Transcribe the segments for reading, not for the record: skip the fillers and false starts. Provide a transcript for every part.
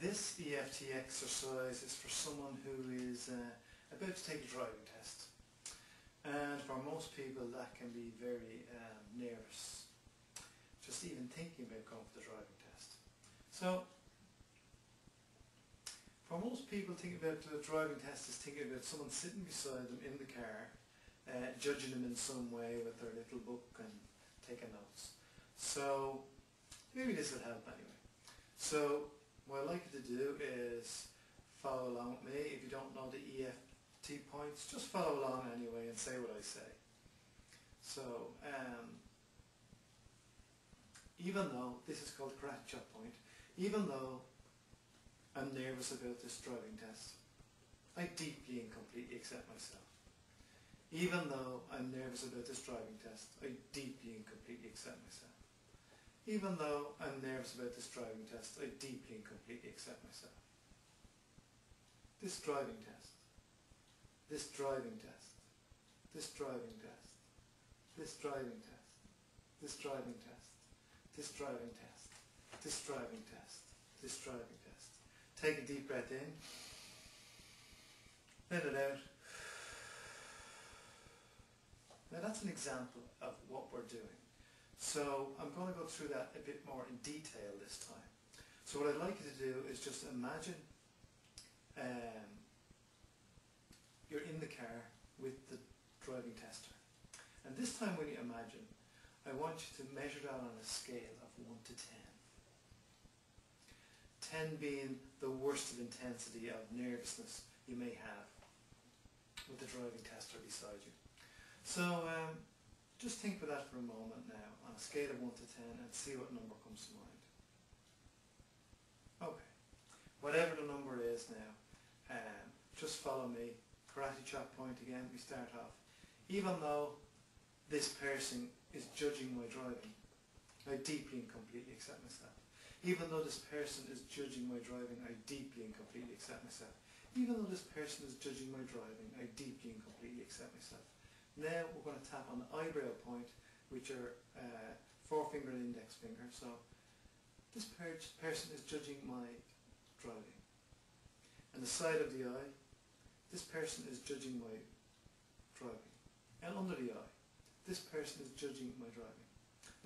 This EFT exercise is for someone who is about to take a driving test. And for most people that can be very nervous, just even thinking about going for the driving test. So, for most people, thinking about the driving test is thinking about someone sitting beside them in the car, judging them in some way with their little book and taking notes. So, maybe this will help anyway. So, what I'd like you to do is follow along with me. If you don't know the EFT points, just follow along anyway and say what I say. So, even though, this is called karate chop point, even though I'm nervous about this driving test, I deeply and completely accept myself. Even though I'm nervous about this driving test, I deeply and completely accept myself. Even though I'm nervous about this driving test, I deeply and completely accept myself. This driving test, this driving test, this driving test, this driving test, this driving test, this driving test, this driving test, this driving test. Take a deep breath in, let it out. Now that's an example of what we're doing. So I'm going to go through that a bit more in detail this time. So what I'd like you to do is just imagine you're in the car with the driving tester. And this time when you imagine, I want you to measure that on a scale of 1 to 10. 10 being the worst of intensity of nervousness you may have with the driving tester beside you. So just think for that for a moment now, on a scale of 1 to 10, and see what number comes to mind. Okay, whatever the number is now, just follow me. Karate chop point again, we start off. Even though this person is judging my driving, I deeply and completely accept myself. Even though this person is judging my driving, I deeply and completely accept myself. Even though this person is judging my driving, I deeply and completely accept myself. Now we're going to tap on the eyebrow point, which are forefinger and index finger. So this person is judging my driving. And the side of the eye, this person is judging my driving. And under the eye, this person is judging my driving.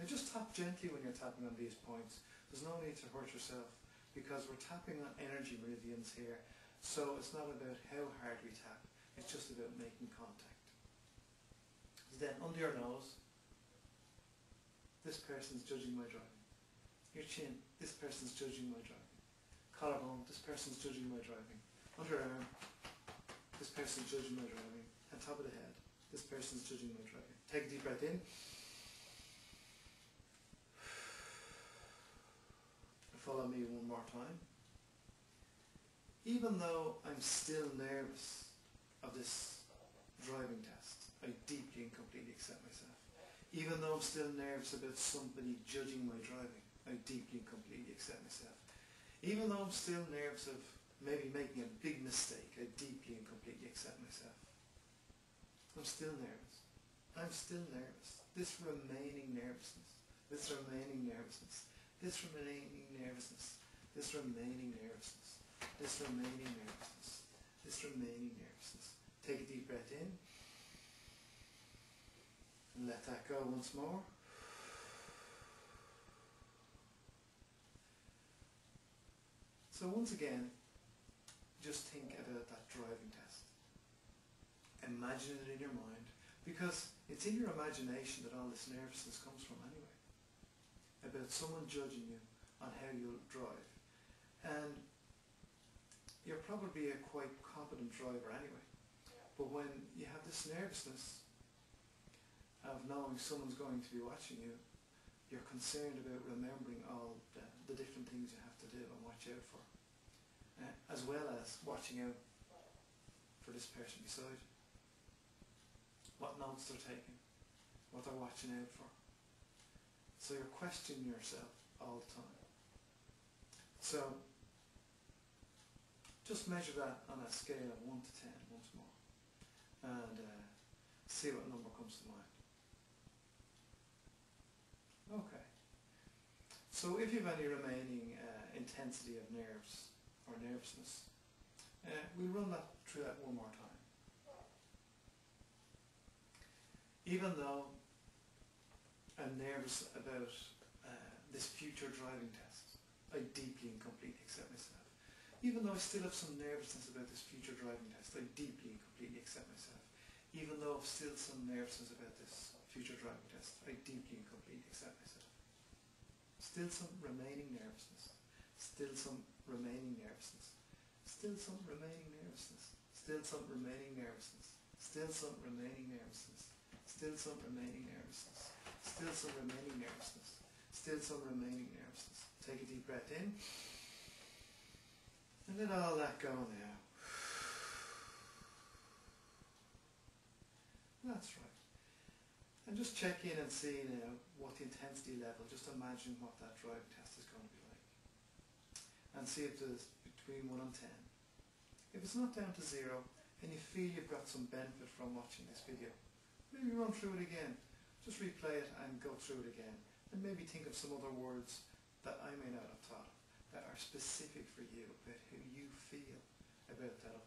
Now just tap gently when you're tapping on these points. There's no need to hurt yourself because we're tapping on energy meridians here. So it's not about how hard we tap, it's just about making contact. Then under your nose, this person's judging my driving. Your chin, this person's judging my driving. Collarbone, this person's judging my driving. Underarm, this person's judging my driving. And top of the head, this person's judging my driving. Take a deep breath in. Follow me one more time. Even though I'm still nervous of this driving test, I deeply and completely accept myself. Even though I'm still nervous about somebody judging my driving, I deeply and completely accept myself. Even though I'm still nervous of maybe making a big mistake, I deeply and completely accept myself. I'm still nervous. I'm still nervous. This remaining nervousness, this remaining nervousness, this remaining nervousness, this remaining nervousness, this remaining nervousness, this remaining nervousness. Take a deep breath in. And let that go once more. So once again, just think about that driving test. Imagine it in your mind, because it's in your imagination that all this nervousness comes from anyway. About someone judging you on how you'll drive. And you're probably a quite competent driver anyway. But when you have this nervousness of knowing someone's going to be watching you, you're concerned about remembering all the different things you have to do and watch out for. As well as watching out for this person beside you. What notes they're taking, what they're watching out for. So you're questioning yourself all the time. So just measure that on a scale of 1 to 10 once more. And see what number comes to mind. Okay. So if you have any remaining intensity of nerves or nervousness. We'll run through that one more time. Even though I'm nervous about this future driving test, I deeply and completely accept myself. Even though I still have some nervousness about this future driving test, I deeply and completely accept myself. Even though I've still some nervousness about this future driving test, I deeply and completely accept myself. Still some remaining nervousness. Still some remaining nervousness. Still some remaining nervousness. Still some remaining nervousness. Still some remaining nervousness. Still some remaining nervousness. Still some remaining nervousness. Still some remaining nervousness. Take a deep breath in. And let all that go now. That's right. And just check in and see now what the intensity level, just imagine what that driving test is going to be like. And see if there's between 1 and 10. If it's not down to 0 and you feel you've got some benefit from watching this video, maybe run through it again. Just replay it and go through it again. And maybe think of some other words that I may not have thought of that are specific for you about who you feel about that